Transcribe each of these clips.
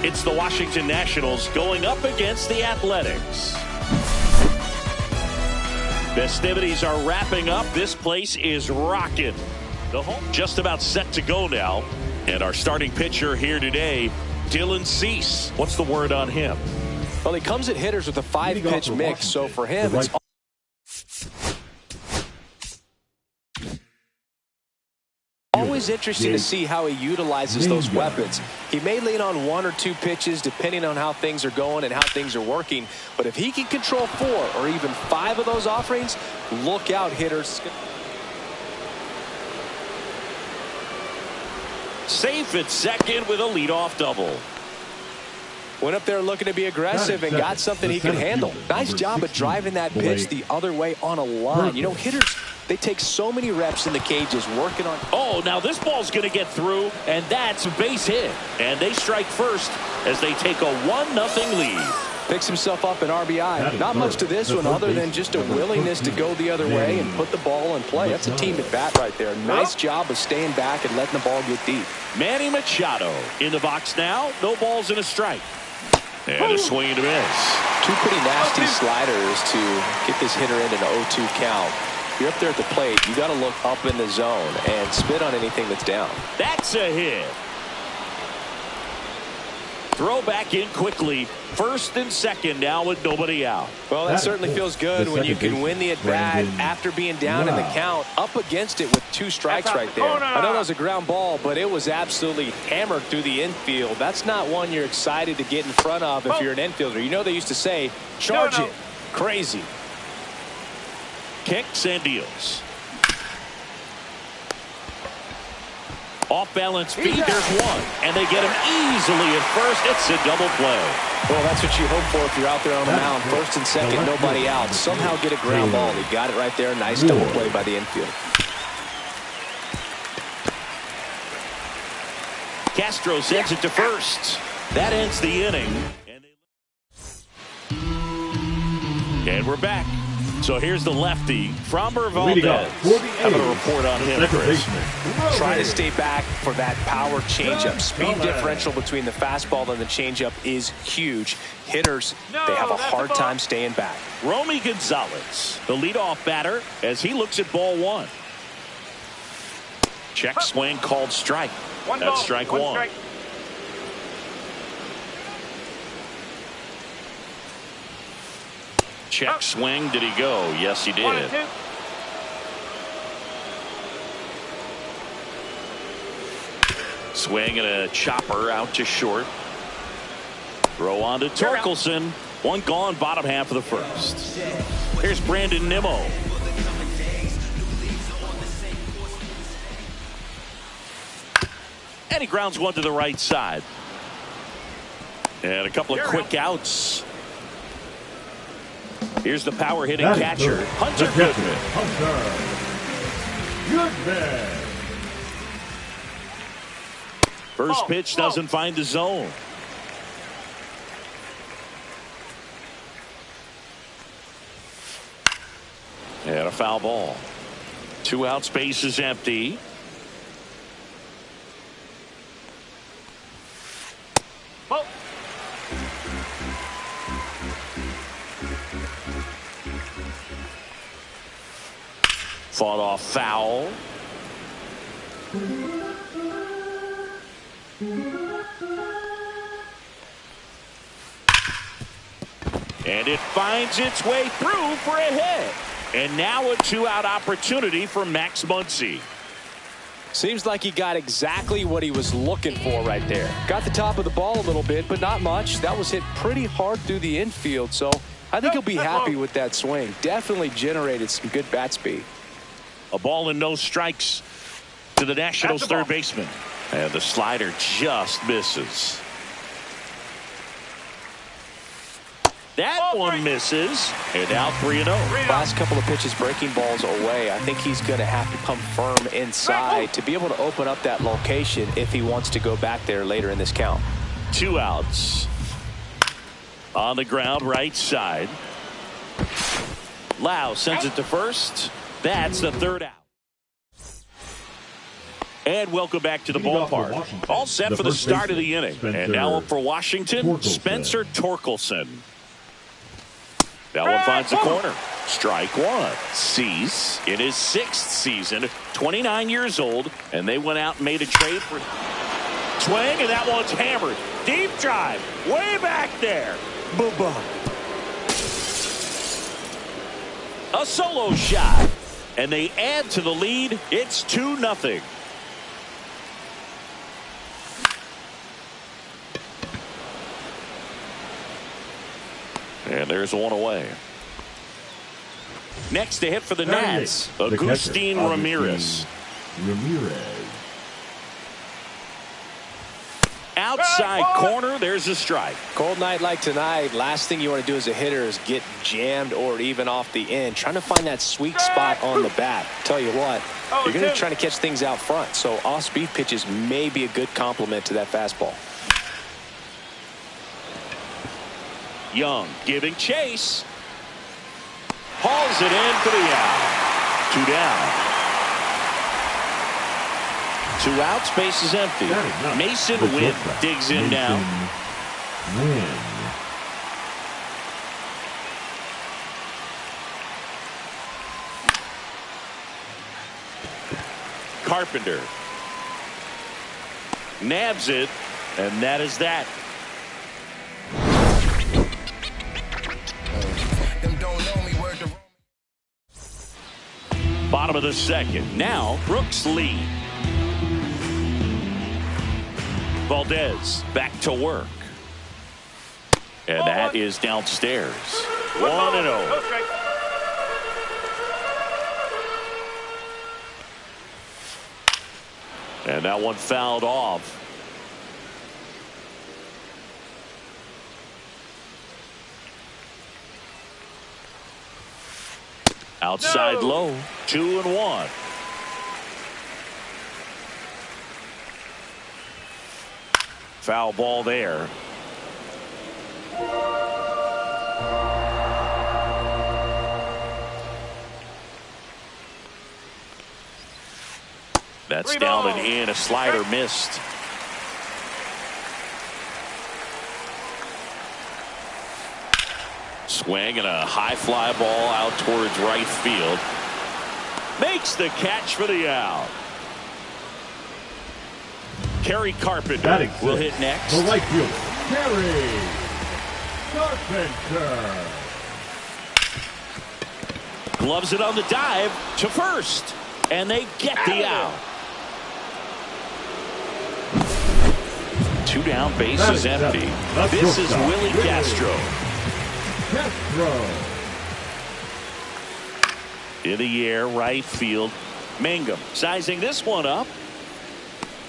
It's the Washington Nationals going up against the Athletics. Festivities are wrapping up. This place is rocking. The home just about set to go now. And our starting pitcher here today, Dylan Cease. What's the word on him? Well, he comes at hitters with a 5-pitch mix, so for him, it's always interesting to see how he utilizes those weapons. He may lean on 1 or 2 pitches depending on how things are going and how things are working. But if he can control 4 or even 5 of those offerings, look out, hitters. Safe at second with a leadoff double. Went up there looking to be aggressive and got something he could handle. Nice job of driving that pitch the other way on a line. You know, hitters, they take so many reps in the cages working on. Oh, now this ball's going to get through, and that's a base hit. And they strike first as they take a 1-0 lead. Picks himself up an RBI. Not much to this one other than just a willingness to go the other way and put the ball in play. That's a team at bat right there. Nice job of staying back and letting the ball get deep. Manny Machado in the box now. No balls and a strike. And a swing and a miss. 2 pretty nasty sliders to get this hitter into an 0-2 count. You're up there at the plate. You got to look up in the zone and spit on anything that's down. That's a hit. Throw back in quickly. First and second now with nobody out. Well, that certainly feels good when you can win the at-bat after being down in the count, up against it with 2 strikes right there. I know that was a ground ball, but it was absolutely hammered through the infield. That's not one you're excited to get in front of if you're an infielder. You know they used to say, charge it. Crazy. Kicks and deals. Off balance feet, there's one. And they get him easily at first. It's a double play. Well, that's what you hope for if you're out there on the mound. First and second, nobody out. Somehow get a ground ball. He got it right there. Nice double play by the infield. Castro sends it to first. That ends the inning. And we're back. So here's the lefty, Framber Valdez. Having a report on him, Chris. Try to stay back for that power changeup. Speed differential between the fastball and the changeup is huge. Hitters, they have a hard time staying back. Romy Gonzalez, the leadoff batter, as he looks at ball 1. Check swing called strike. That's strike 1. Check swing. Did he go? Yes, he did. Swing and a chopper out to short. Throw on to Torkelson. One gone, bottom half of the first. Here's Brandon Nimmo. And he grounds one to the right side. And a couple of quick outs. Here's the power hitting catcher, Hunter Goodman. First pitch doesn't find the zone. And a foul ball. 2 outs, base is empty. Fought off foul. And it finds its way through for a hit. And now a 2-out opportunity for Max Muncy. Seems like he got exactly what he was looking for right there. Got the top of the ball a little bit, but not much. That was hit pretty hard through the infield, so I think he'll be happy with that swing. Definitely generated some good bat speed. A ball and no strikes to the Nationals' third baseman. And the slider just misses. That one misses. And now 3-0. Last couple of pitches breaking balls away. I think he's going to have to come firm inside to be able to open up that location if he wants to go back there later in this count. 2 outs. On the ground, right side. Lau sends it to first. That's the 3rd out. And welcome back to the ballpark. All set for the start of the inning. And now up for Washington, Spencer Torkelson. That one finds the corner. Strike one. Cease in his 6th season, 29 years old, and they went out and made a trade for swing, and that one's hammered. Deep drive, way back there. Bye-bye. A solo shot, and they add to the lead. It's 2-0. And there's one away. Next to hit for the Nats, Agustin Ramirez. Outside corner, there's a strike. Cold night like tonight, last thing you want to do as a hitter is get jammed or even off the end. Trying to find that sweet spot on the bat. Tell you what, you're going to be trying to catch things out front. So off-speed pitches may be a good complement to that fastball. Young giving chase. Hauls it in for the out. 2 down. 2 outs, base is empty. Mason Wynn digs in now. Carpenter nabs it, and that is that. Bottom of the second. Now Brooks lead. Valdez back to work. And that is downstairs. 1-0. And that one fouled off. Outside low. 2-1. Foul ball there. That's down and in. A slider missed. Swing and a high fly ball out towards right field. Makes the catch for the out. Kerry Carpenter will hit next. The right fielder, Kerry Carpenter. Gloves it on the dive to first. And they get the out. 2 down, base is empty. This is Willie Castro. In the air, right field. Mangum sizing this one up.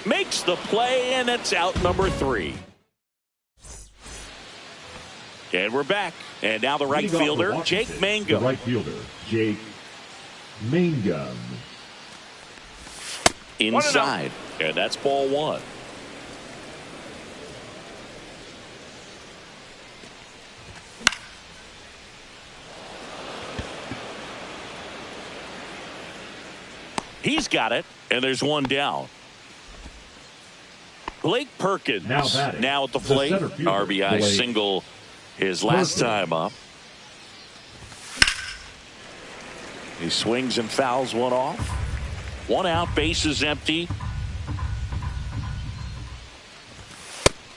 Makes the play, and it's out number 3. And we're back. And now the right fielder, Jake Mangum. The right fielder, Jake Mangum. Inside. And that's ball 1. He's got it, and there's 1 down. Blake Perkins now at the plate. RBI single his last time up. He swings and fouls one off. 1 out, base is empty.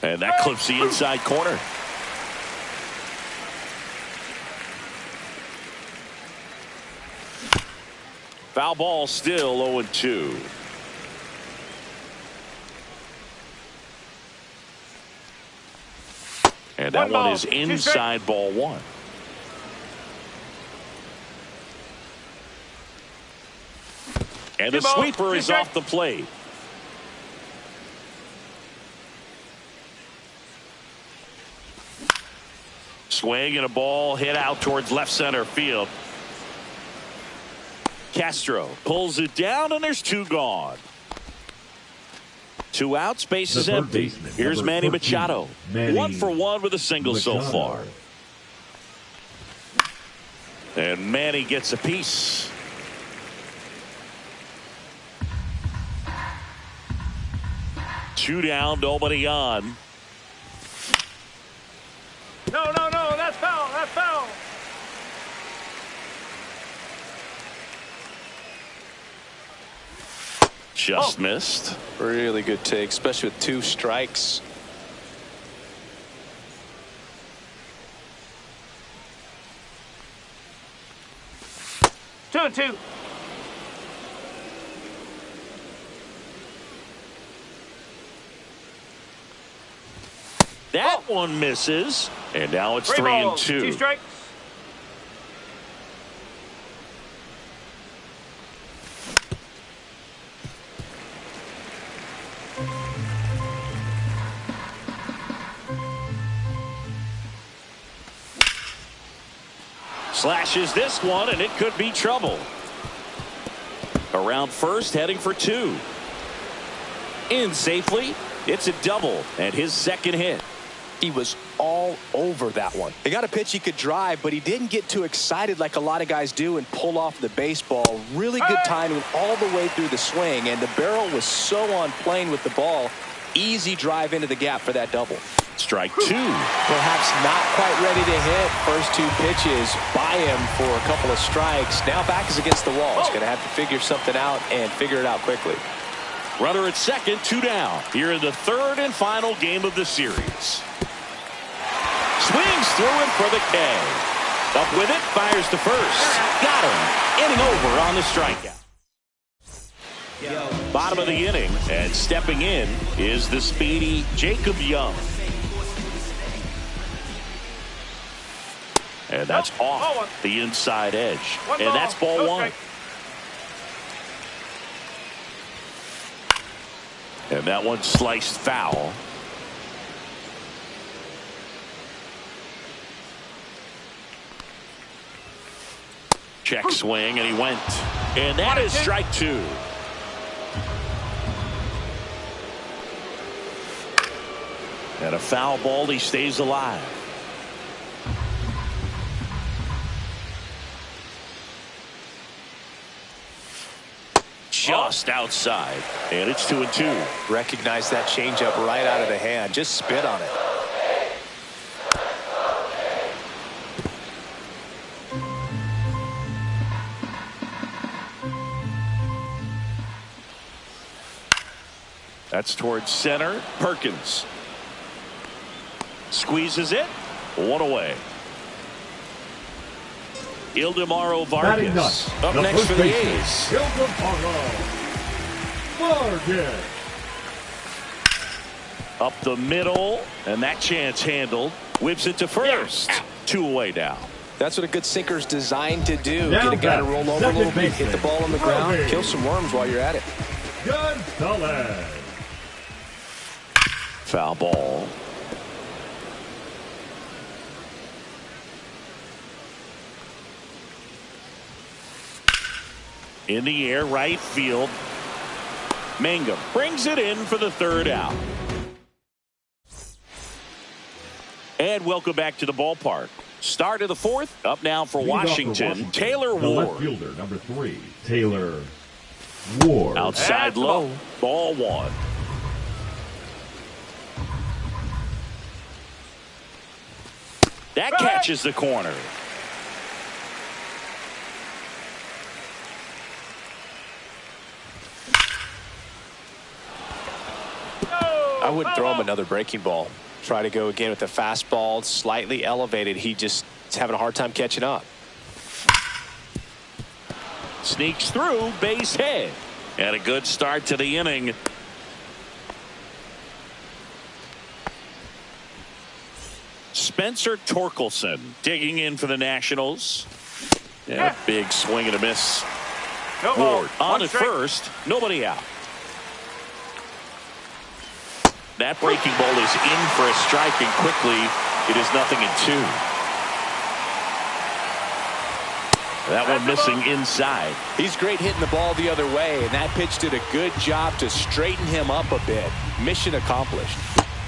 And that clips the inside corner. Foul ball, still 0-2. And that one is inside ball 1. And the sweeper is off the plate. Swing and a ball hit out towards left center field. Castro pulls it down, and there's 2 gone. 2 outs, base is empty. Here's Manny Machado. 1 for 1 with a single so far. And Manny gets a piece. 2 down, nobody on. No, that's foul, that's foul. Just missed. Really good take, especially with 2 strikes. Two and two. That one misses, and now it's 3 and 2. 2 strikes. Slashes this one, and it could be trouble. Around first, heading for 2. In safely. It's a double, and his second hit. He was all over that one. He got a pitch he could drive, but he didn't get too excited like a lot of guys do and pull off the baseball. Really good timing all the way through the swing, and the barrel was so on plane with the ball. Easy drive into the gap for that double. Strike 2. Perhaps not quite ready to hit. First 2 pitches by him for a couple of strikes. Now back is against the wall. He's going to have to figure something out and figure it out quickly. Runner at second, 2 down. Here in the 3rd and final game of the series. Swings through him for the K. Up with it, fires to first. Got him. Inning over on the strikeout. Bottom of the inning, and stepping in is the speedy Jacob Young. And that's off the inside edge. And that's ball 1. And that one sliced foul. Check swing, and he went. And that is strike 2. And a foul ball, he stays alive. Just outside, and it's 2 and 2. Recognize that changeup right out of the hand. Just spit on it. That's towards center. Perkins squeezes it. 1 away. Ildemaro Vargas up next for the A's. Ildemaro Vargas. Up the middle, and that chance handled. Whips it to first. 2 away now. That's what a good sinker's designed to do. Now Get a guy to roll over a little bit, hit the ball on the ground, Robbie. kill some worms while you're at it. Gonzalez. Foul ball. In the air, right field. Mangum brings it in for the 3rd out. And welcome back to the ballpark. Start of the 4th. Up now for Washington. Taylor The left Ward. fielder, number 3, Taylor Ward. Outside low. Ball 1. That catches the corner. I wouldn't throw him another breaking ball. Try to go again with the fastball, slightly elevated. He just is having a hard time catching up. Sneaks through, base hit. And a good start to the inning. Spencer Torkelson digging in for the Nationals. Yeah, big swing and a miss. Ward on at first, nobody out. That breaking ball is in for a strike, and quickly it is 0-2. That one missing inside. He's great hitting the ball the other way, and that pitch did a good job to straighten him up a bit. Mission accomplished.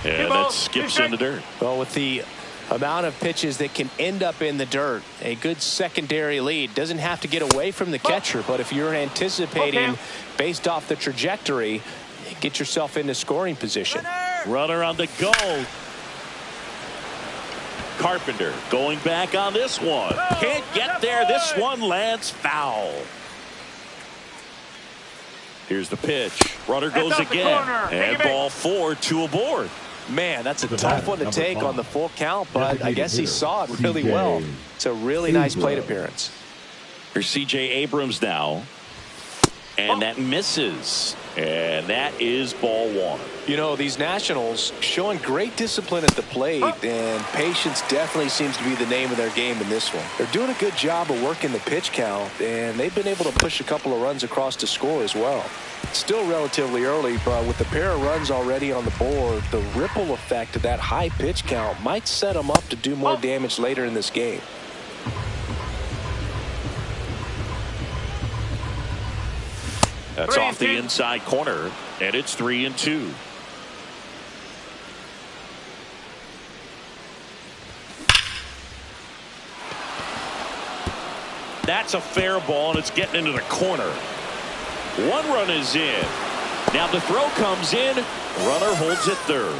And that skips in the dirt. Well, with the amount of pitches that can end up in the dirt, a good secondary lead. Doesn't have to get away from the catcher, but if you're anticipating based off the trajectory, get yourself into scoring position. Runner on the goal. Carpenter going back on this one. Can't get there. This one lands foul. Here's the pitch. Runner goes again. And ball 4, 2 aboard. Man, that's a tough one to take on the full count, but I guess he saw it really well. It's a really nice plate appearance. Here's C.J. Abrams now. And that misses. And that is ball 1. You know, these Nationals showing great discipline at the plate, and patience definitely seems to be the name of their game in this one. They're doing a good job of working the pitch count, and they've been able to push a couple of runs across to score as well. It's still relatively early, but with the pair of runs already on the board, the ripple effect of that high pitch count might set them up to do more damage later in this game. That's off the inside corner, and it's 3-2. That's a fair ball, and it's getting into the corner. 1 run is in. Now the throw comes in. Runner holds it third.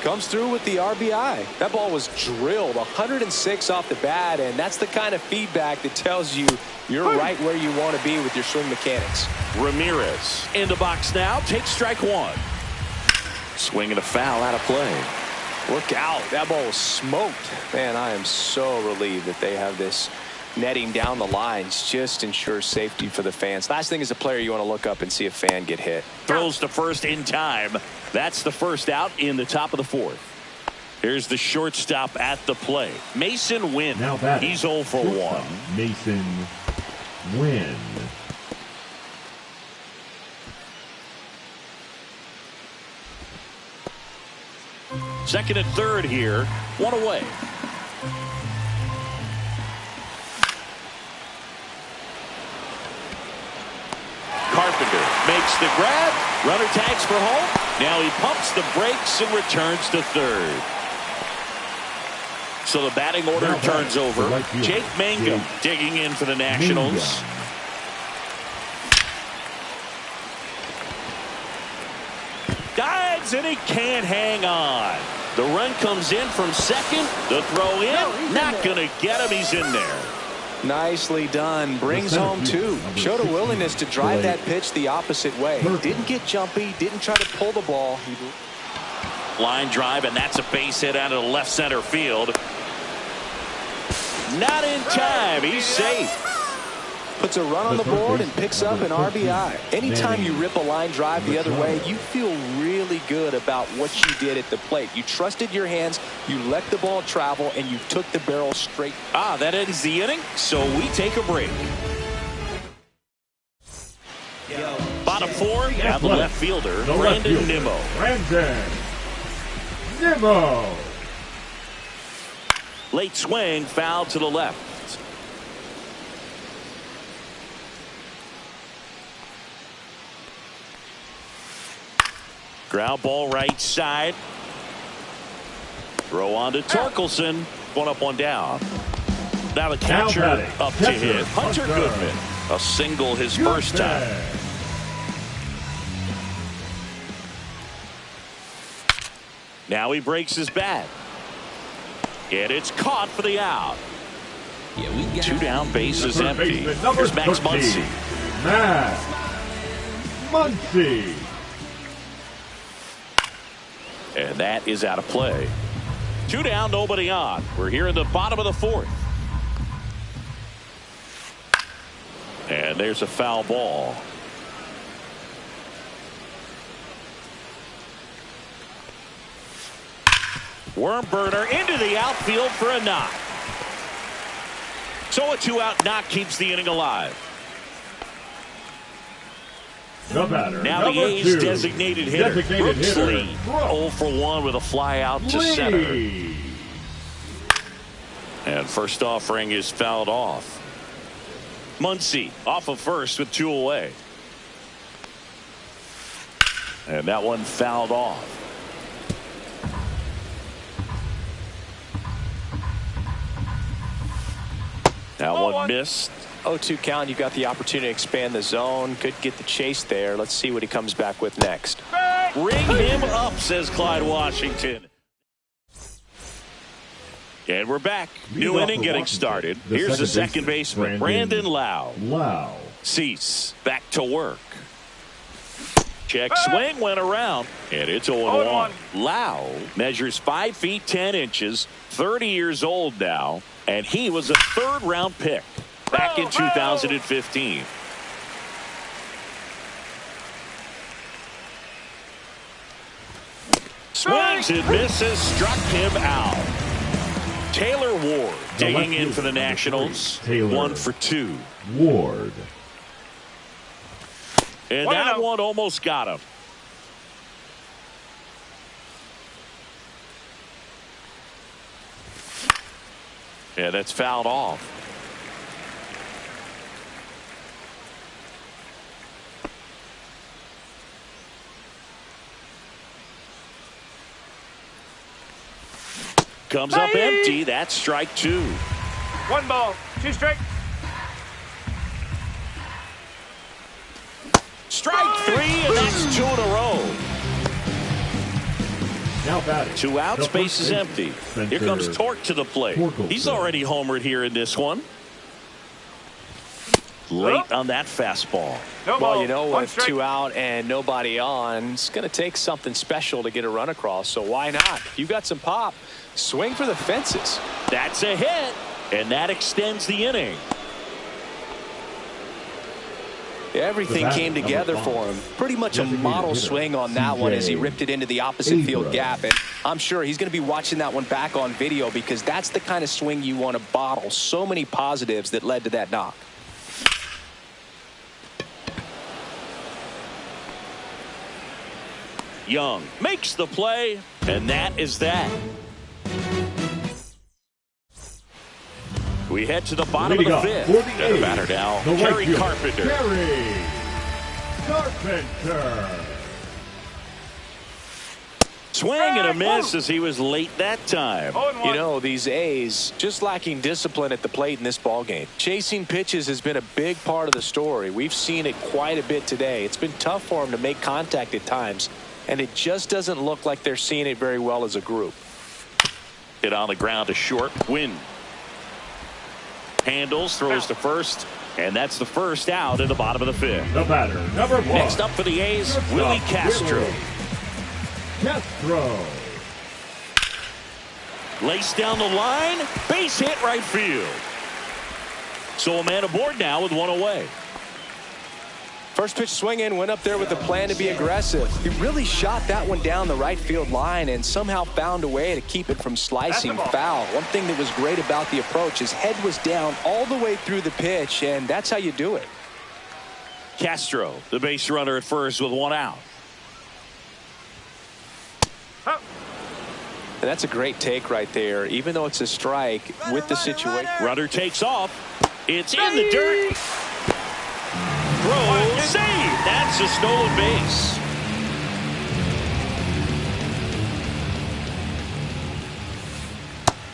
Comes through with the RBI. That ball was drilled 106 off the bat, and that's the kind of feedback that tells you you're right where you want to be with your swing mechanics. Ramirez in the box now. Takes strike 1. Swing and a foul out of play. Look out. That ball was smoked. Man, I am so relieved that they have this netting down the lines. Just ensures safety for the fans. Last thing as a player, you want to look up and see a fan get hit. Throws to first in time. That's the first out in the top of the 4th. Here's the shortstop at the plate. Mason Wynn. He's 0 for 1. Mason Wynn. Second and third here. 1 away. Carpenter makes the grab. Runner tags for home. Now he pumps the brakes and returns to third. So the batting order turns over. Jake Mangum digging in for the Nationals. Dives and he can't hang on. The run comes in from second. The throw in. Not going to get him. He's in there. Nicely done. Brings home 2. Showed a willingness to drive that pitch the opposite way. Didn't get jumpy. Didn't try to pull the ball. Line drive, and that's a base hit out of the left center field. Not in time. He's safe. Puts a run on the board and picks up an RBI. Anytime you rip a line drive the other way, you feel really good about what you did at the plate. You trusted your hands, you let the ball travel, and you took the barrel straight. That ends the inning, so we take a break. Bottom 4, now the left fielder, Brandon Nimmo. Brandon Nimmo. Late swing, foul to the left. Ground ball right side. Throw on to Torkelson. 1 up, 1 down. Now the catcher up to hit. Hunter Goodman. A single his first time. Now he breaks his bat. And it's caught for the out. 2 down, bases empty. Here's Max Muncy. Max Muncy. And that is out of play. 2 down, nobody on. We're here in the bottom of the 4th. And there's a foul ball. Worm burner into the outfield for a knock. So a 2-out knock keeps the inning alive. The batter, now the A's designated hitter, Brooks Lee, 0 for 1 with a fly out to center. And first offering is fouled off. Muncy off of first with 2 away. And that one fouled off. That one missed. 0-2 count. You've got the opportunity to expand the zone. Could get the chase there. Let's see what he comes back with next. Ring him up, says Clyde Washington. And we're back. New inning getting started. Here's the second baseman, Brandon Lau. Cease back to work. Check swing went around, and it's 0-1. Lau measures 5 feet 10 inches, 30 years old now, and he was a third-round pick back in 2015. Swings and misses, struck him out. Taylor Ward digging in for the Nationals. 1 for 2. Ward. And that one almost got him. Yeah, that's fouled off. Comes up empty. That's strike 2. 1 ball, 2 strikes. Strike 3, and that's 2 in a row. Now batting. 2 outs, base is empty. Here comes Torque to the plate. He's already homered here in this one. Late on that fastball. Well, you know, with 2 out and nobody on, it's going to take something special to get a run across. So why not? If you got some pop, swing for the fences. That's a hit, and that extends the inning. Everything came together for him. Pretty much a model swing on that one as he ripped it into the opposite field gap. And I'm sure he's going to be watching that one back on video because that's the kind of swing you want to bottle. So many positives that led to that knock. Young makes the play, and that is that. We head to the bottom of the 5th. And the batter now, Gary Carpenter. Gary Carpenter. Swing and a miss as he was late that time. You know, these A's just lacking discipline at the plate in this ballgame. Chasing pitches has been a big part of the story. We've seen it quite a bit today. It's been tough for them to make contact at times, and it just doesn't look like they're seeing it very well as a group. Hit on the ground to short. Win. Handles, throws to first, and that's the first out in the bottom of the 5th. The batter, number 1. Next up for the A's, Willie Castro. Castro. Laced down the line, base hit right field. So a man aboard now with 1 away. First pitch swinging, went up there with the plan to be aggressive. He really shot that one down the right field line and somehow found a way to keep it from slicing foul. One thing that was great about the approach, his head was down all the way through the pitch, and that's how you do it. Castro, the base runner at first with 1 out. And that's a great take right there, even though it's a strike with the situation. Runner takes off. It's in the dirt. Throw, save. That's a stolen base.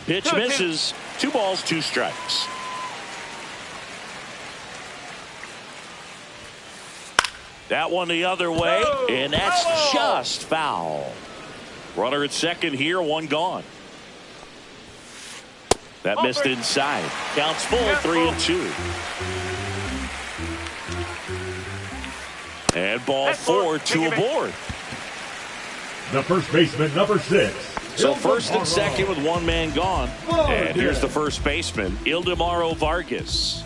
Pitch misses. 2 balls, 2 strikes. That one the other way, and that's just foul. Runner at second here, 1 gone. That missed inside. Counts full, 3-2. And ball 4, 2 aboard. The first baseman, number 6. So first and second with 1 man gone. And here's the first baseman, Ildemaro Vargas.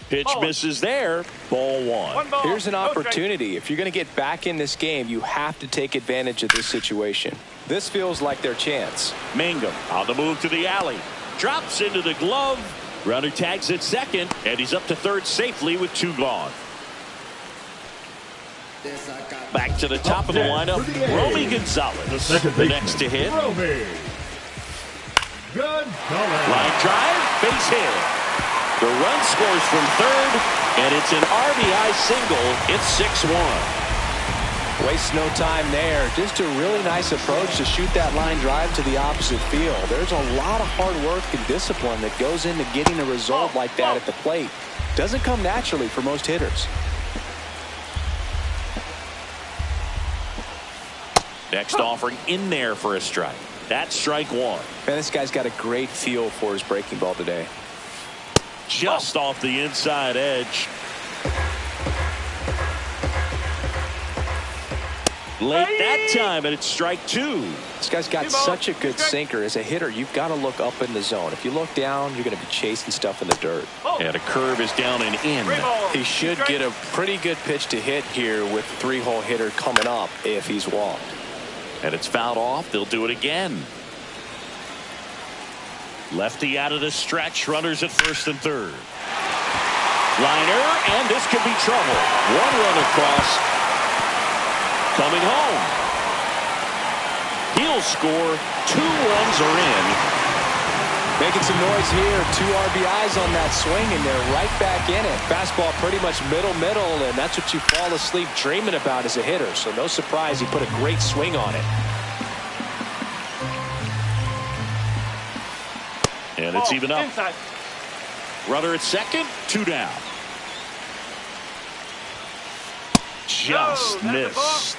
Pitch misses there. Ball 1. Here's an opportunity. If you're going to get back in this game, you have to take advantage of this situation. This feels like their chance. Mangum on the move to the alley. Drops into the glove. Runner tags at second, and he's up to third safely with 2 gone. Back to the top of the lineup, Romy Gonzalez. The next to hit. Romy Gonzalez. Line drive, base hit. The run scores from third, and it's an RBI single. It's 6-1. Waste no time there. Just a really nice approach to shoot that line drive to the opposite field. There's a lot of hard work and discipline that goes into getting a result like that at the plate. Doesn't come naturally for most hitters. Next offering in there for a strike. That's strike one. Man, this guy's got a great feel for his breaking ball today. Just off the inside edge. Late that time, and it's strike two. This guy's got such a good sinker. As a hitter, you've got to look up in the zone. If you look down, you're going to be chasing stuff in the dirt. And a curve is down and in. He should get a pretty good pitch to hit here with the three-hole hitter coming up if he's walked. And it's fouled off. They'll do it again. Lefty out of the stretch. Runners at first and third. Liner, and this could be trouble. One run across. Coming home. He'll score. 2 runs are in. Making some noise here. 2 RBIs on that swing, and they're right back in it. Fastball pretty much middle, and that's what you fall asleep dreaming about as a hitter. So no surprise he put a great swing on it. And it's even up. Inside. Runner at second, 2 down. Just missed.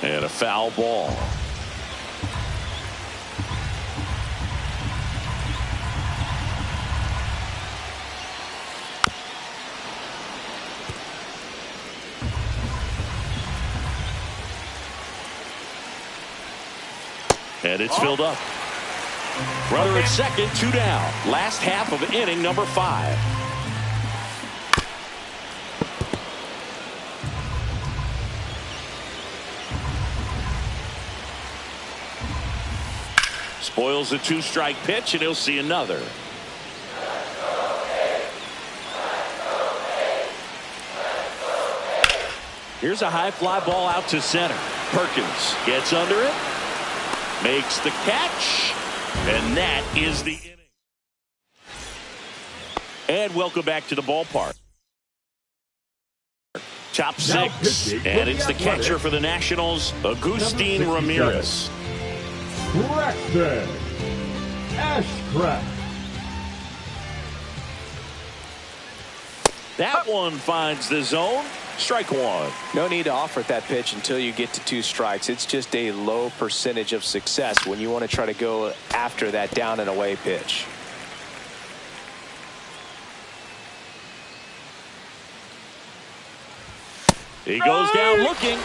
And a foul ball. And it's filled up. Runner at second, 2 down. Last half of inning number 5. Spoils the 2-strike pitch, and he'll see another. Here's a high fly ball out to center. Perkins gets under it, makes the catch, and that is the inning. And welcome back to the ballpark. Top 6, and it's the catcher for the Nationals, Agustin Ramirez. Crackback. Ashcraft. That one finds the zone. Strike one. No need to offer that pitch until you get to 2 strikes. It's just a low percentage of success when you want to try to go after that down and away pitch. He goes down looking.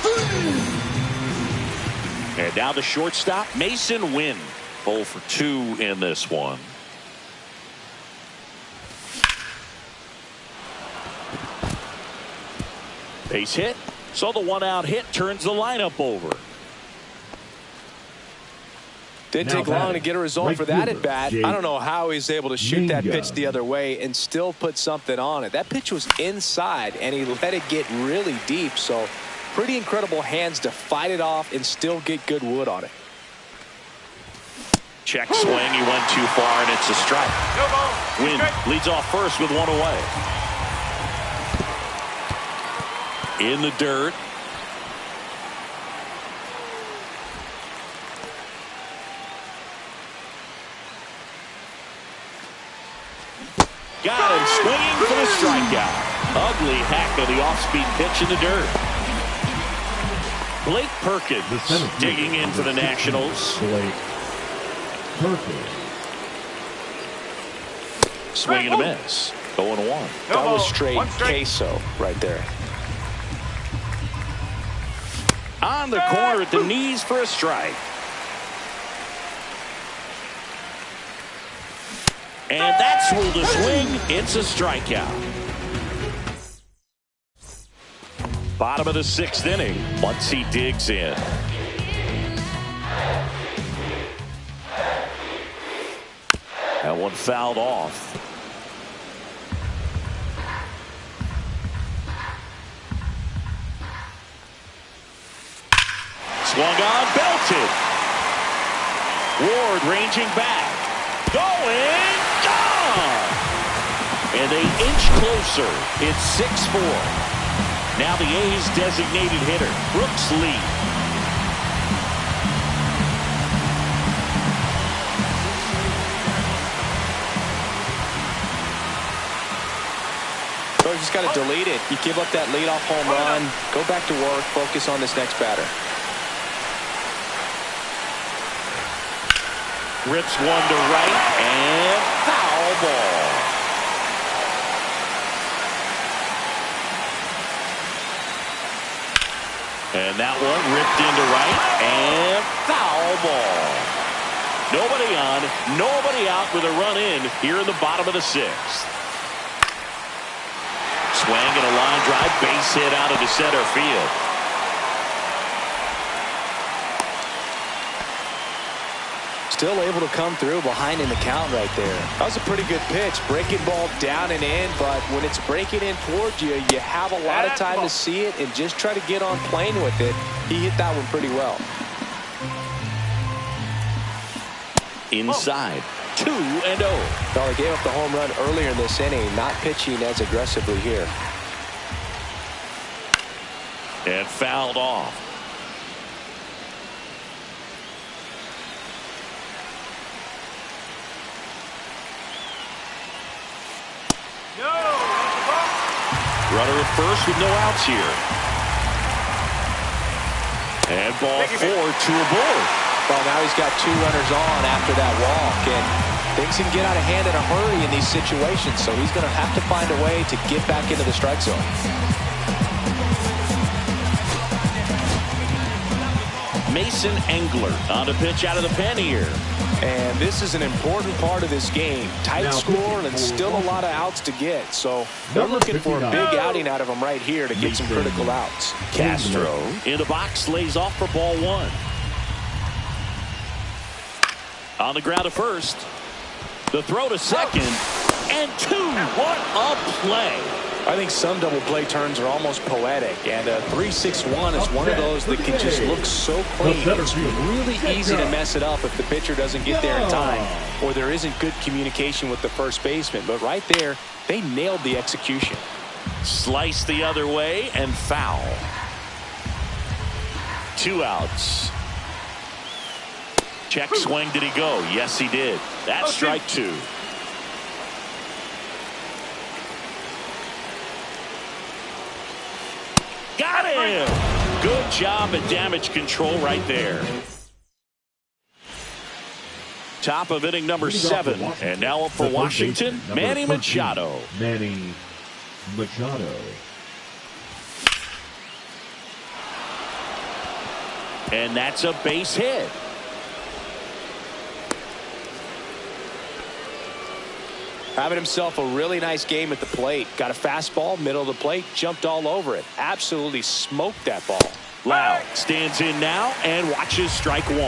And now the shortstop, Mason Wynn. 0 for 2 in this one. Base hit. So the 1-out hit turns the lineup over. Didn't take long to get a result for that at bat. I don't know how he's able to shoot that pitch the other way and still put something on it. That pitch was inside, and he let it get really deep. So pretty incredible hands to fight it off and still get good wood on it. Check swing. He went too far, and it's a strike. Wynn leads off first with 1 away. In the dirt. Got him swinging for the strikeout. Ugly hack of the off-speed pitch in the dirt. Blake Perkins digging in for the Nationals. Blake Perkins. Swing and a miss. 0-1. That was straight queso right there. On the corner at the knees for a strike. And that's ruled a swing. It's a strikeout. Bottom of the 6th inning. Once he digs in. That one fouled off. Swung on, belted. Ward ranging back. Going, gone! And they inch closer. It's 6-4. Now the A's designated hitter, Brooks Lee. So he's got to delete it. You give up that leadoff home run, go back to work, focus on this next batter. Rips one to right, and foul ball. And that one ripped into right, and foul ball. Nobody on, nobody out with a run in here in the bottom of the sixth. Swing and a line drive, base hit out into center field. Still able to come through behind in the count right there. That was a pretty good pitch. Breaking ball down and in, but when it's breaking in towards you, you have a lot of time to see it and just try to get on plane with it. He hit that one pretty well. Inside, 2-0. Well, he gave up the home run earlier in this inning, not pitching as aggressively here. And fouled off. Runner at first with no outs here. And ball 4, 2 aboard. Well, now he's got 2 runners on after that walk, and things can get out of hand in a hurry in these situations, so he's going to have to find a way to get back into the strike zone. Mason Engler on a pitch out of the pen here. And this is an important part of this game. Tight score and still a lot of outs to get. So they're looking for a big outing out of him right here to get some critical outs. Castro in the box, lays off for ball 1. On the ground to first. The throw to second. And 2. What a play. I think some double play turns are almost poetic, and a 3-6-1 is one of those that can just look so clean. It's really easy to mess it up if the pitcher doesn't get there in time or there isn't good communication with the first baseman. But right there, they nailed the execution. Slice the other way and foul. 2 outs. Check swing. Did he go? Yes, he did. That's strike 2. Got him! Good job at damage control right there. Top of inning number 7. And now up for Washington, Manny Machado. Manny Machado. And that's a base hit. Having himself a really nice game at the plate. Got a fastball, middle of the plate, jumped all over it. Absolutely smoked that ball. Lau stands in now and watches strike 1.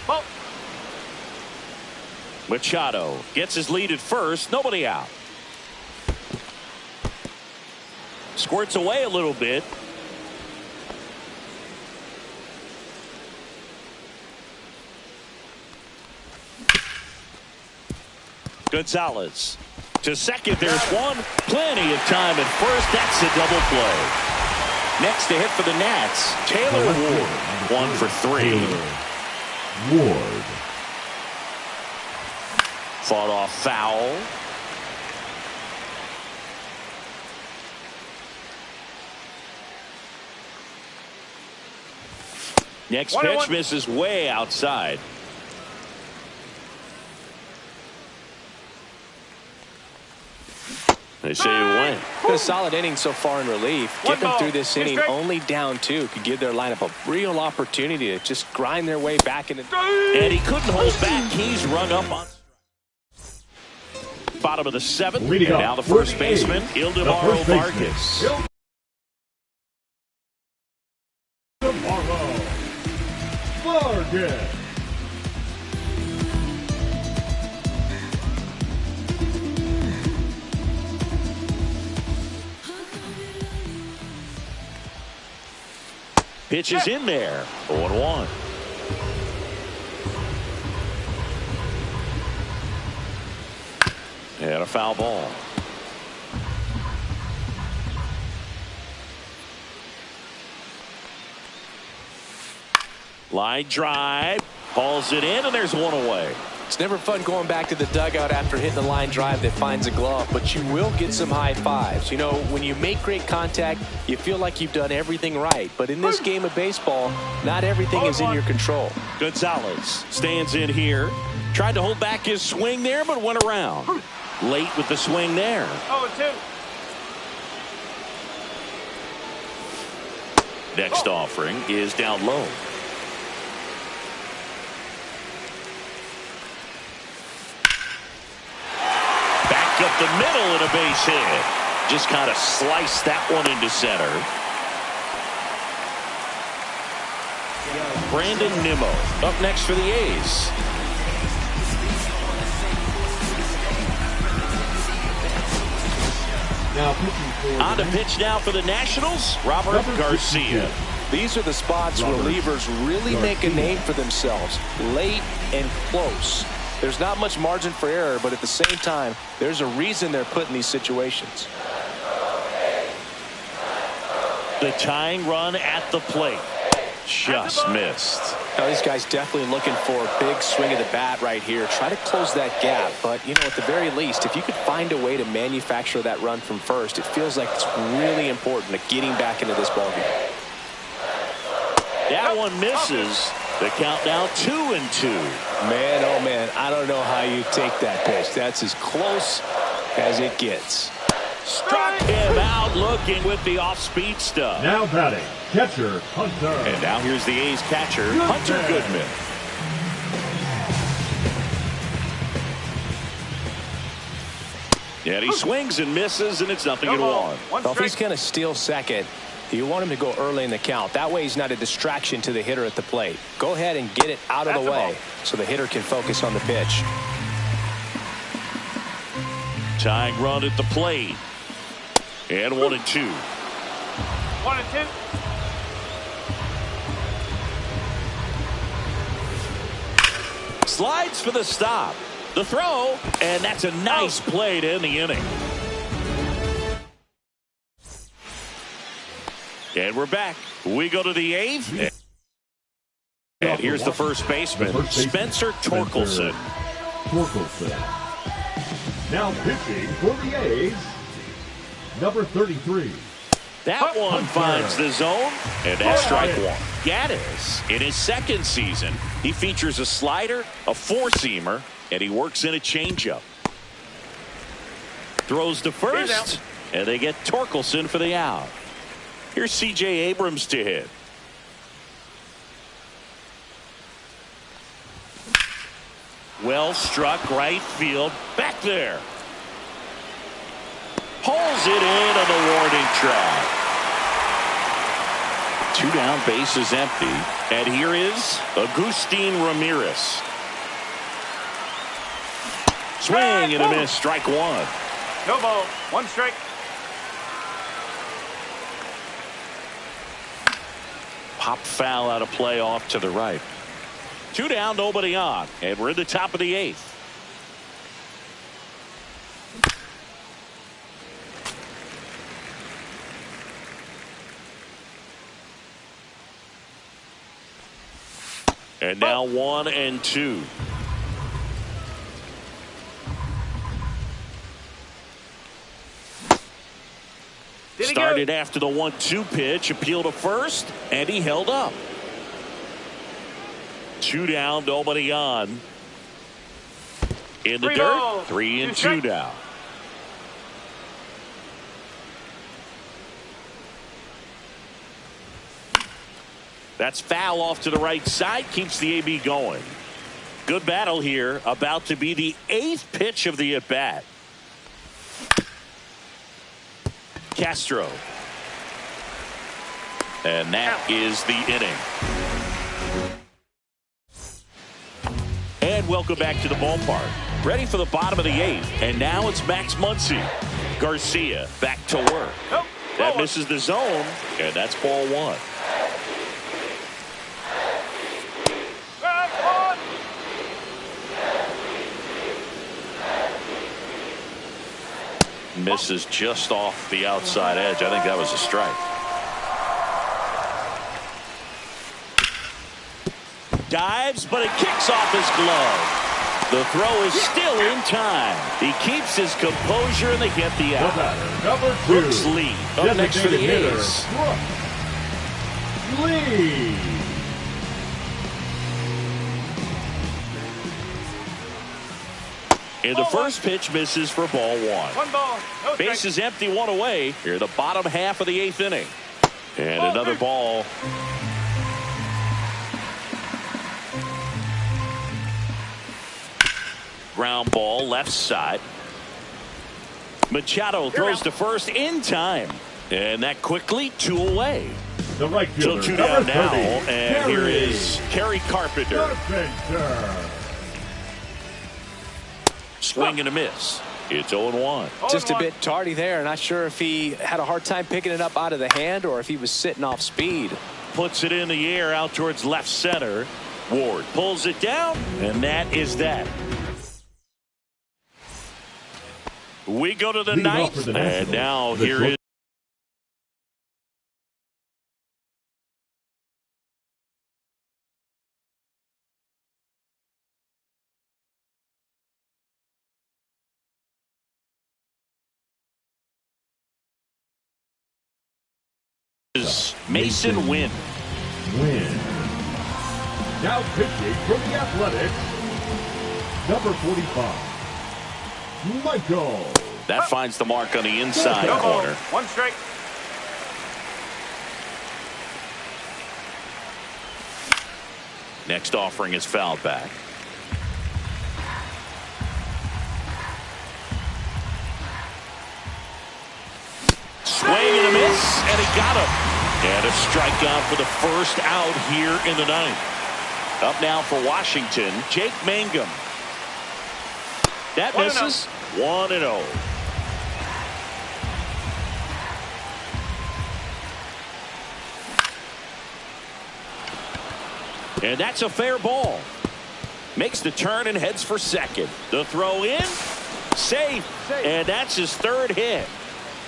Oh. Machado gets his lead at first. Nobody out. Squirts away a little bit. Gonzalez to second. There's one. Plenty of time at first. That's a double play. Next to hit for the Nats, Taylor Ward. 1 for 3. Ward. Fought off foul. Next pitch misses way outside. They say it went. Been a solid inning so far in relief. Getting through this inning only down 2 could give their lineup a real opportunity to just grind their way back into. And he couldn't hold back. He's rung up on bottom of the 7th. And now the first baseman, Ildemaro Vargas. Ildemaro Vargas. Pitch is in there. 0-1. And a foul ball. Line drive. Hauls it in, and there's one away. It's never fun going back to the dugout after hitting a line drive that finds a glove, but you will get some high fives. You know, when you make great contact, you feel like you've done everything right. But in this game of baseball, not everything is in your control. Gonzalez stands in here. Tried to hold back his swing there, but went around. Late with the swing there. 0-2. Next offering is down low. Back up the middle and a base hit. Just kind of sliced that one into center. Brandon Nimmo up next for the A's. On to pitch now for the Nationals, Robert Garcia. These are the spots where relievers really make a name for themselves. Late and close. There's not much margin for error, but at the same time, there's a reason they're put in these situations. The tying run at the plate. Just missed. Now, these guys definitely looking for a big swing of the bat right here. Try to close that gap. But, you know, at the very least, if you could find a way to manufacture that run from first, it feels like it's really important to getting back into this ballgame. That one misses. The count now 2-2. Man, oh man, I don't know how you take that pitch. That's as close as it gets. Struck him out looking with the off-speed stuff. Now batting, catcher Hunter. And now here's the A's catcher, Hunter Goodman. And he swings and misses, and it's 0-1. Well, if he's going to steal second, you want him to go early in the count. That way he's not a distraction to the hitter at the plate. Go ahead and get it out of the way so the hitter can focus on the pitch. Tying run at the plate. And 1-2. 1-2. Slides for the stop. The throw, and that's a nice play to end the inning. And we're back. We go to the eighth. And here's the first baseman, Spencer Torkelson. Now pitching for the A's, number 33. That one finds the zone, and that's strike one. Gaddis, in his second season, he features a slider, a four-seamer, and he works in a changeup. Throws to first, and they get Torkelson for the out. Here's C.J. Abrams to hit. Well struck right field. Back there. Pulls it in on the warning track. 2 down, base is empty. And here is Agustin Ramirez. Swing and a miss. Strike one. No ball. 1 strike. Pop foul out of play off to the right. 2 down, nobody on. And we're in the top of the 8th. And now 1-2. Started after the 1-2 pitch, appeal to first, and he held up. 2 down, nobody on. In the dirt, 3-2 down. That's foul off to the right side, keeps the AB going. Good battle here, about to be the 8th pitch of the at-bat. Castro. And that is the inning. And welcome back to the ballpark. Ready for the bottom of the 8th. And now it's Max Muncy. Garcia back to work. That misses the zone. And that's ball 1. Misses just off the outside edge. I think that was a strike. Dives, but it kicks off his glove. The throw is still in time. He keeps his composure and they get the out. Number 2. Brooks Lee up next for the A's. Brooks Lee. And the first pitch misses for ball 1. One ball. No Base strike. is empty, 1 away. Here the bottom half of the 8th inning. And another ball. Ground ball left side. Machado throws to first in time. And that quickly 2 away. The right So fielder, 2 down now. 30, And here is Kerry Carpenter. Swing and a miss. It's 0-1. Just a bit tardy there. Not sure if he had a hard time picking it up out of the hand or if he was sitting off speed. Puts it in the air out towards left center. Ward pulls it down, and that is that. We go to the ninth, and now here is Mason Wynn. Now pitching for the Athletics, number 45, Michael. That finds the mark on the inside No ball. corner. 1 strike. Next offering is fouled back. Swing and a miss, and he got him. And a strikeout for the first out here in the 9th. Up now for Washington, Jake Mangum. That misses. 1-0. And that's a fair ball. Makes the turn and heads for second. The throw in. Safe. And that's his 3rd hit.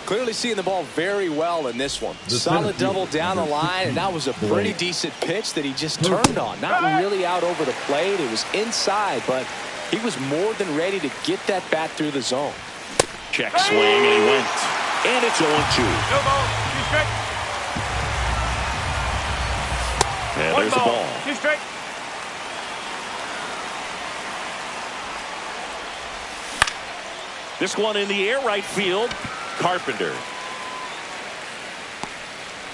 Clearly seeing the ball very well in this one. Solid double down the line, and that was a pretty decent pitch that he just turned on. Not really out over the plate. It was inside, but he was more than ready to get that bat through the zone. Check swing, and he went. And it's 0-2. No ball. 2 strike. And One there's the ball. 2 strike. This one in the air right field. Carpenter.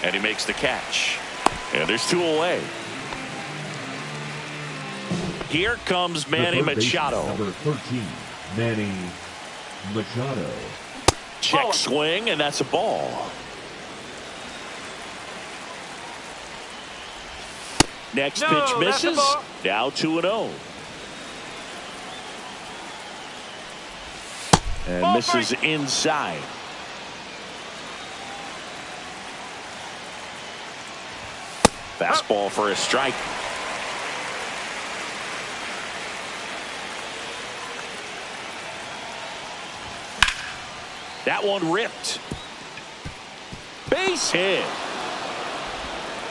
And he makes the catch. And there's 2 away. Here comes Manny Machado. Number 13, Manny Machado. Check swing, and that's a ball. Next pitch misses. Now 2-0. And misses inside. Fastball for a strike. That one ripped. Base hit.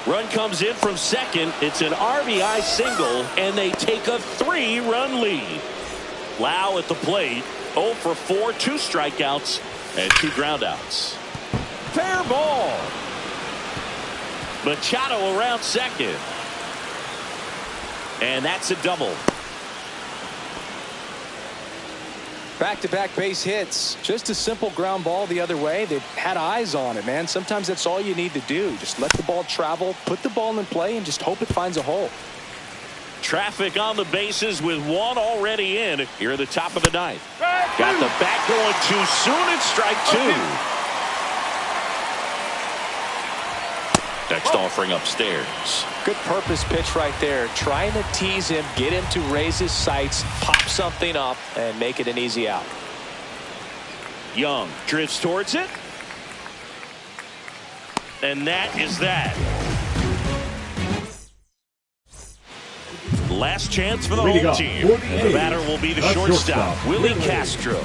Run comes in from second. It's an RBI single, and they take a 3-run lead. Lau at the plate. 0 for 4, 2 strikeouts, and 2 groundouts. Fair ball. Machado around second. And that's a double. Back-to-back base hits. Just a simple ground ball the other way. They've had eyes on it, man. Sometimes that's all you need to do. Just let the ball travel, put the ball in play, and just hope it finds a hole. Traffic on the bases with 1 already in. Here at the top of the 9th. Got the bat going too soon. It's strike 2. Next offering upstairs. Good purpose pitch right there. Trying to tease him, get him to raise his sights, pop something up, and make it an easy out. Young drifts towards it. And that is that. Last chance for the home team. And the batter will be the shortstop, Willie Castro.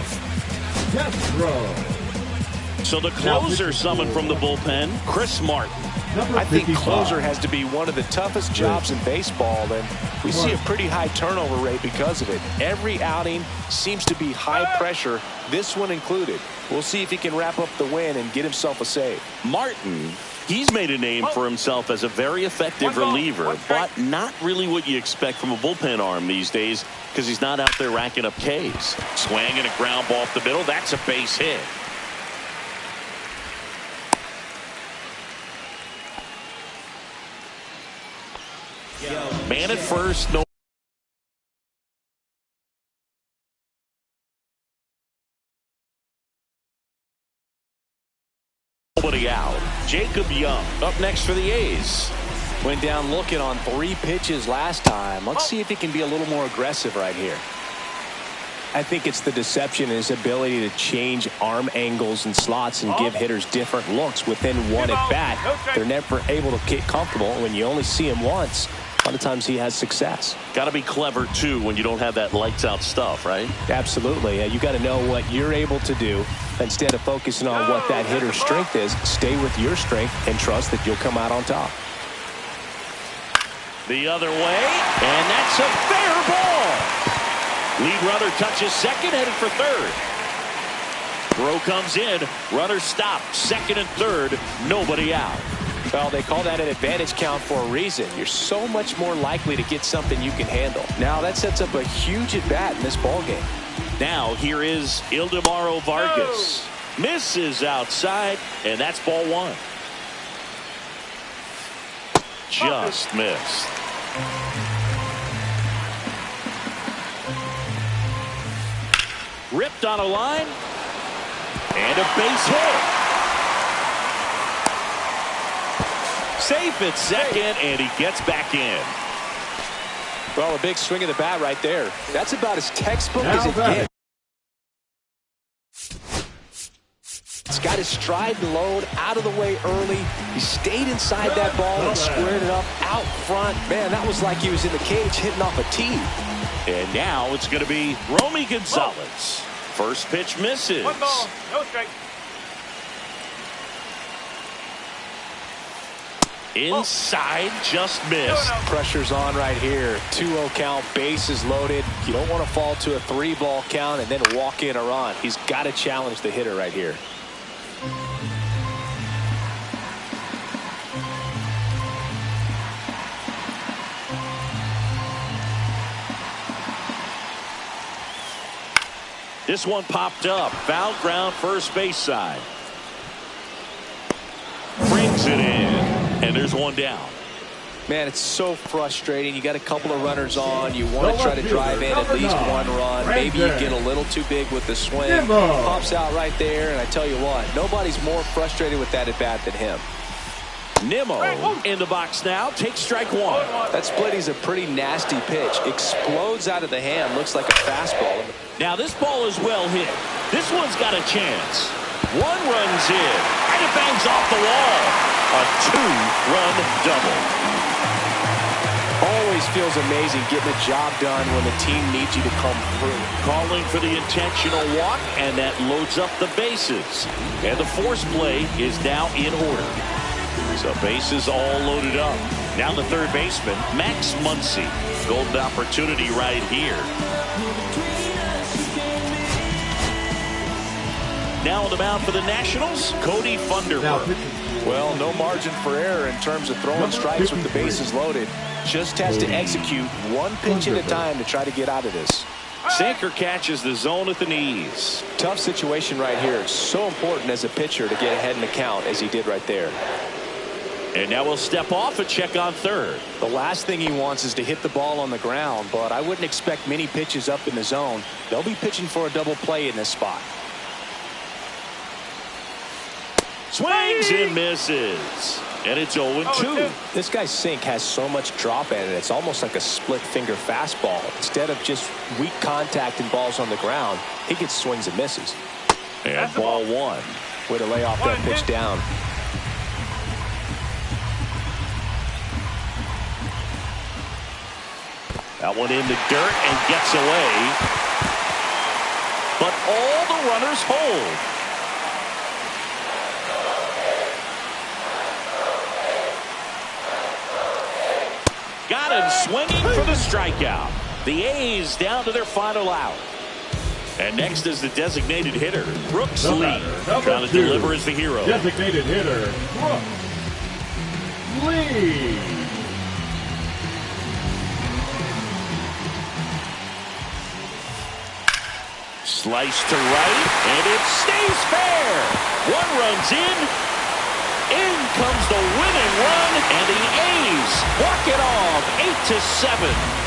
So the closer summoned from the bullpen, Chris Martin. I think closer has to be one of the toughest jobs in baseball, and we see a pretty high turnover rate because of it. Every outing seems to be high pressure, this one included. We'll see if he can wrap up the win and get himself a save. Martin, he's made a name for himself as a very effective reliever, but not really what you expect from a bullpen arm these days because he's not out there racking up Ks. Swinging a ground ball up the middle. That's a base hit. Man at first, no. Nobody out. Jacob Young up next for the A's. Went down looking on 3 pitches last time. Let's see if he can be a little more aggressive right here. I think it's the deception in his ability to change arm angles and slots and give hitters different looks within one at bat. They're never able to get comfortable. When you only see him once, a lot of times he has success. Got to be clever too when you don't have that lights out stuff, right? Absolutely. You got to know what you're able to do instead of focusing on what that hitter's strength is. Stay with your strength and trust that you'll come out on top. The other way, and that's a fair ball. Lead runner touches second, headed for third. Throw comes in, runner stopped, second and third, nobody out. Well, they call that an advantage count for a reason. You're so much more likely to get something you can handle. Now that sets up a huge at bat in this ball game. Now here is Ildemaro Vargas. Misses outside, and that's ball 1. Just missed. Ripped on a line, and a base hit. Safe at second, and he gets back in. Well, a big swing of the bat right there. That's about as textbook as it gets. He's got his stride and load out of the way early. He stayed inside that ball and squared it up out front. Man, that was like he was in the cage hitting off a tee. And now it's going to be Romy Gonzalez. First pitch misses. 1 ball, no strike. Inside, just missed. Pressure's on right here. 2-0 count, bases loaded. You don't want to fall to a 3-ball count and then walk in a run. He's got to challenge the hitter right here. This one popped up. Foul ground, first base side. Brings it in. And there's one down. Man, it's so frustrating. You got a couple of runners on. You want to try to drive in at least 1 run. Maybe you get a little too big with the swing. Pops out right there, and I tell you what, nobody's more frustrated with that at bat than him. Nimmo in the box now. Takes strike 1. That split is a pretty nasty pitch. Explodes out of the hand. Looks like a fastball. Now this ball is well hit. This one's got a chance. 1 runs in. And it bangs off the wall. A 2-run double. Always feels amazing getting the job done when the team needs you to come through. Calling for the intentional walk, and that loads up the bases. And the force play is now in order. So bases all loaded up. Now the third baseman, Max Muncy. Golden opportunity right here. Now on the mound for the Nationals, Cody Funderburk. Well, no margin for error in terms of throwing strikes with the bases loaded. Just has to execute 1 pitch at a time to try to get out of this. Sinker catches the zone at the knees. Tough situation right here. It's so important as a pitcher to get ahead in the count as he did right there. And now we'll step off and check on third. The last thing he wants is to hit the ball on the ground, but I wouldn't expect many pitches up in the zone. They'll be pitching for a double play in this spot. Swings and misses. And it's 0-2. This guy's sink has so much drop in it. It's almost like a split finger fastball. Instead of just weak contact and balls on the ground, he gets swings and misses. And ball 1. Way to lay off that pitch down. That one in the dirt and gets away. But all the runners hold. got him swinging for the strikeout. The A's down to their final out. And next is the designated hitter, Brooks Lee. Trying to deliver as the hero. Designated hitter, Brooks Lee. Slice to right, and it stays fair. One run's in. In comes the winning run, and the A's walk it off 8-7.